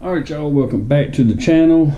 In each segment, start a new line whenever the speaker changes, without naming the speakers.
Alright y'all, welcome back to the channel.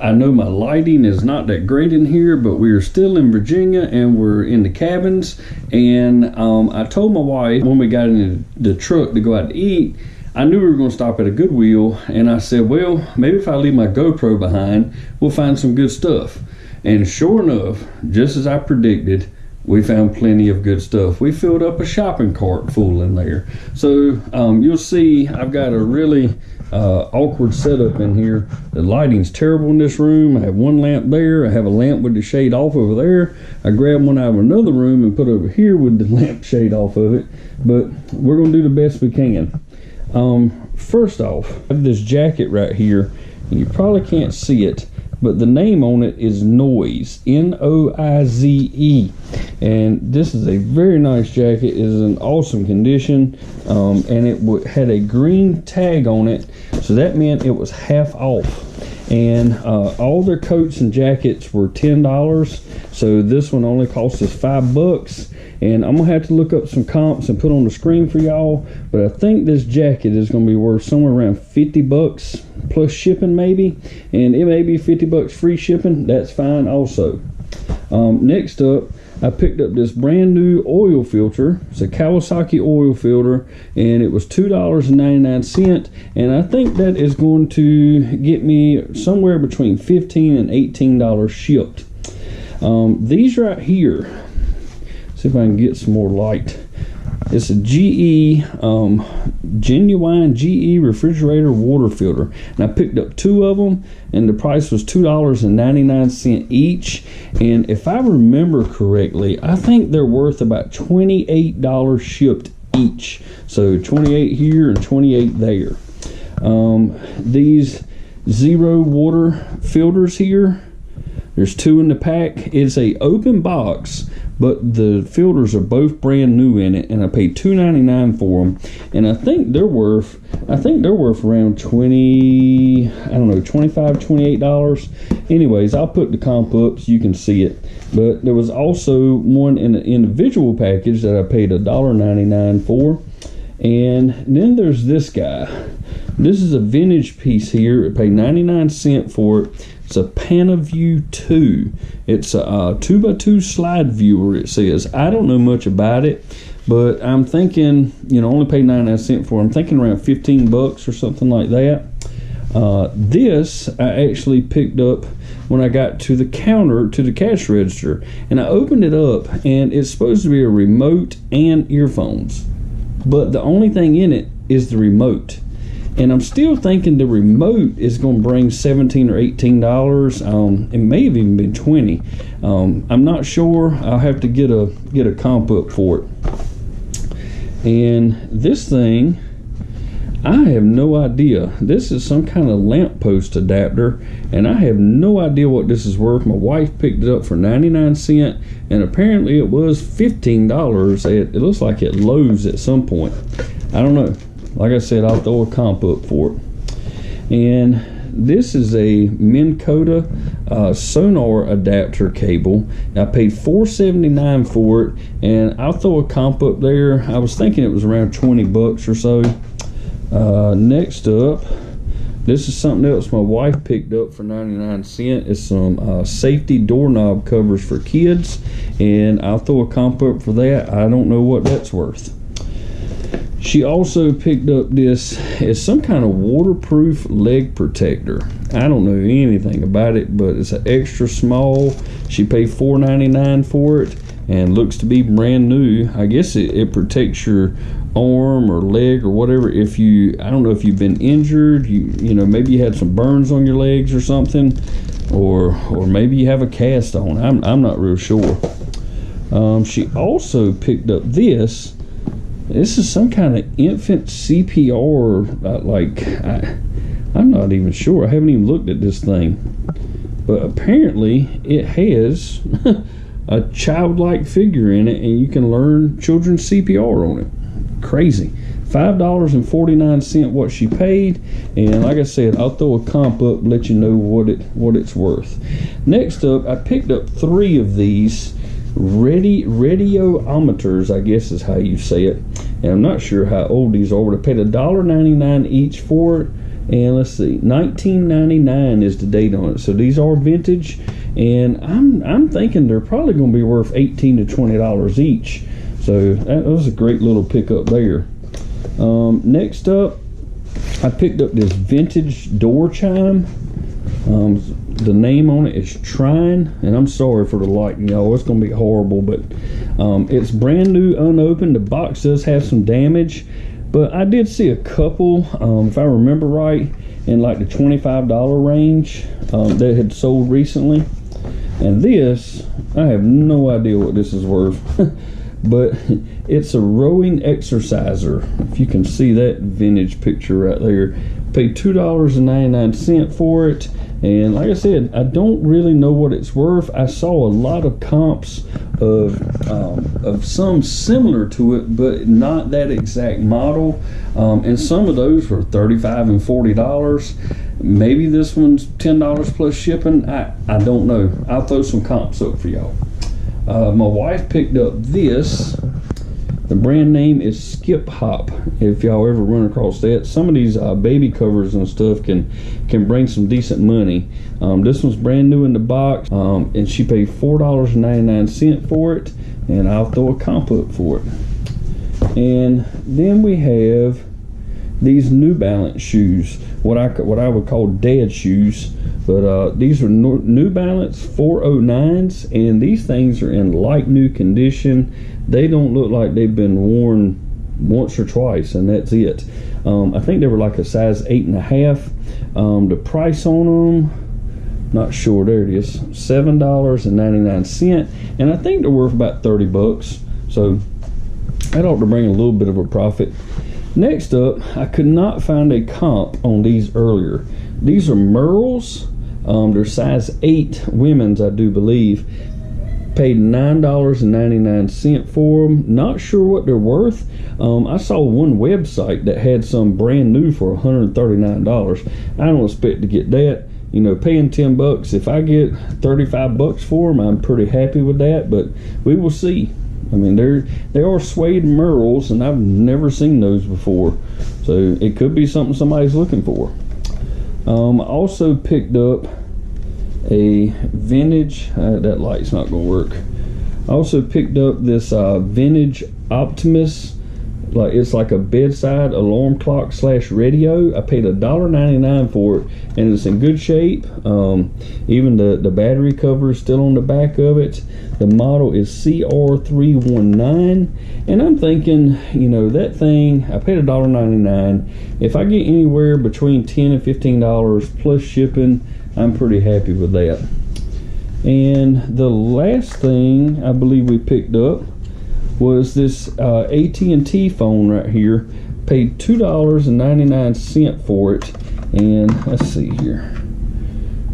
I know my lighting is not that great in here, but we are still in Virginia and we're in the cabins. And I told my wife when we got in the truck to go out to eat, I knew we were going to stop at a Goodwill, and I said, well, maybe if I leave my GoPro behind, we'll find some good stuff. And sure enough, just as I predicted, we found plenty of good stuff. We filled up a shopping cart full in there. So you'll see I've got a really awkward setup in here. The lighting's terrible in this room. I have one lamp there. I have a lamp with the shade off over there. I grabbed one out of another room and put over here with the lamp shade off of it. But we're going to do the best we can. First off, I have this jacket right here. And you probably can't see it, but the name on it is Noize, N-O-I-Z-E. And this is a very nice jacket. It is in awesome condition, and it had a green tag on it, so that meant it was half off. And all their coats and jackets were $10, so this one only cost us $5. And I'm gonna have to look up some comps and put on the screen for y'all, but I think this jacket is gonna be worth somewhere around $50 plus shipping maybe, and it may be $50 free shipping. That's fine also. Next up, I picked up this brand new oil filter. It's a Kawasaki oil filter, and it was $2.99, and I think that is going to get me somewhere between $15 and $18 shipped. These right here, see if I can get some more light. It's a GE, genuine GE refrigerator water filter, and I picked up 2 of them, and the price was $2.99 each. And if I remember correctly, I think they're worth about $28 shipped each. So 28 here and 28 there. These zero water filters here, there's 2 in the pack. It's a open box, but the filters are both brand new in it, and I paid $2.99 for them. And I think they're worth around $25, $28. Anyways, I'll put the comp up so you can see it. But there was also one in an individual package that I paid $1.99 for. And then there's this guy. This is a vintage piece here. I paid 99 cents for it. It's a PanaView 2. It's a 2x2 slide viewer, it says. I don't know much about it, but I'm thinking, only paid 99 cents for it. I'm thinking around $15 or something like that. This I actually picked up when I got to the counter, to the cash register, and I opened it up, and it's supposed to be a remote and earphones, but the only thing in it is the remote. And I'm still thinking the remote is going to bring $17 or $18. It may have even been $20. I'm not sure. I'll have to get a comp up for it. And this thing, I have no idea. This is some kind of lamppost adapter, and I have no idea what this is worth. My wife picked it up for 99 cents, and apparently it was $15. It looks like at Lowe's at some point. I don't know. Like I said, I'll throw a comp up for it. And this is a Minn Kota sonar adapter cable. I paid $4.79 for it, and I'll throw a comp up there. I was thinking it was around $20 or so. Next up, this is something else my wife picked up for 99 cents. It's some safety doorknob covers for kids, and I'll throw a comp up for that. I don't know what that's worth. She also picked up this. It's some kind of waterproof leg protector. I don't know anything about it, but it's an extra small. She paid $4.99 for it, and looks to be brand new. I guess it protects your arm or leg or whatever. I don't know if you've been injured, maybe you had some burns on your legs or something, or maybe you have a cast on. I'm not real sure. She also picked up this. This is some kind of infant CPR, I'm not even sure. I haven't even looked at this thing. But apparently it has a childlike figure in it, and you can learn children's CPR on it. Crazy. $5.49 what she paid. And like I said, I'll throw a comp up, let you know what it's worth. Next up, I picked up 3 of these radiometers, I guess is how you say it, and I'm not sure how old these are, but I paid $1.99 each for it. And let's see, 1999 is the date on it. So these are vintage, and I'm thinking they're probably going to be worth $18 to $20 each. So that was a great little pickup there. Next up, I picked up this vintage door chime. The name on it is Trine, and I'm sorry for the lighting, y'all. It's going to be horrible, but it's brand new, unopened. The box does have some damage, but I did see a couple, if I remember right, in like the $25 range that had sold recently. And this, I have no idea what this is worth, but it's a rowing exerciser. If you can see that vintage picture right there. Paid $2.99 for it. And like I said, I don't really know what it's worth. I saw a lot of comps of some similar to it, but not that exact model. And some of those were $35 and $40. Maybe this one's $10 plus shipping. I don't know. I'll throw some comps up for y'all. My wife picked up this. The brand name is Skip Hop. If y'all ever run across that, some of these baby covers and stuff can bring some decent money. This one's brand new in the box, and she paid $4.99 for it, and I'll throw a comp up for it. And then we have these New Balance shoes, what I would call dad shoes, but these are New Balance 409s, and these things are in like new condition. They don't look like they've been worn once or twice, and that's it. I think they were like a size 8.5. The price on them, not sure, there it is, $7.99, and I think they're worth about $30, so that ought to bring a little bit of a profit. Next up, I could not find a comp on these earlier. These are Merles. They're size 8 women's, I do believe. Paid $9.99 for them. Not sure what they're worth. I saw one website that had some brand new for $139. I don't expect to get that. You know, paying $10. If I get $35 for them, I'm pretty happy with that. But we will see. I mean, they are suede Merles, and I've never seen those before. So it could be something somebody's looking for. I also picked up a vintage, that light's not gonna work. I also picked up this vintage Optimus, like it's like a bedside alarm clock / radio. I paid $1.99 for it, and it's in good shape. Even the battery cover is still on the back of it. The model is CR319, and I'm thinking, you know, that thing, I paid $1.99. If I get anywhere between $10 and $15 plus shipping, I'm pretty happy with that. And the last thing I believe we picked up was this AT&T phone right here. Paid $2.99 for it, and let's see here.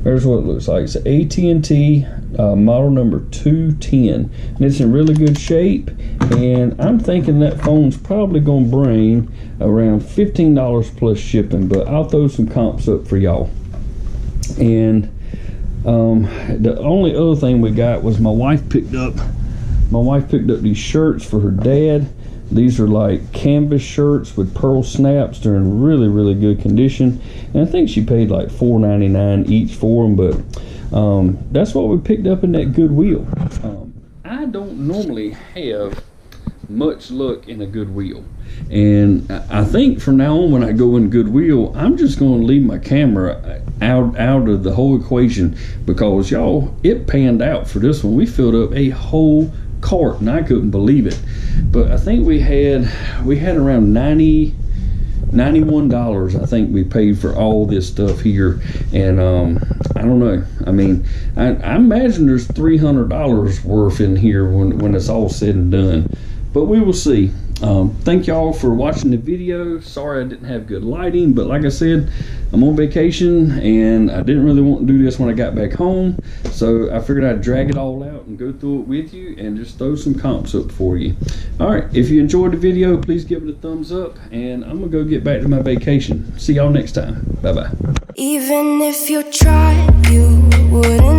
There's what it looks like. It's AT&T model number 210, and it's in really good shape. And I'm thinking that phone's probably going to bring around $15 plus shipping, but I'll throw some comps up for y'all. And the only other thing we got was my wife picked up these shirts for her dad. These are like canvas shirts with pearl snaps. They're in really, really good condition, and I think she paid like $4.99 each for them. But that's what we picked up in that Goodwill. I don't normally have much luck in a Goodwill, and I think from now on when I go in Goodwill, I'm just going to leave my camera out of the whole equation, because y'all, it panned out for this one. We filled up a whole cart, and I couldn't believe it. But I think we had around $91 I think we paid for all this stuff here. And I don't know, I mean, I imagine there's $300 worth in here when it's all said and done, but we will see. Thank y'all for watching the video. Sorry I didn't have good lighting, but like I said, I'm on vacation and I didn't really want to do this when I got back home, so I figured I'd drag it all out and go through it with you and just throw some comps up for you. Alright, if you enjoyed the video, please give it a thumbs up, and I'm gonna go get back to my vacation. See y'all next time. Bye bye.
Even if you tried, you wouldn't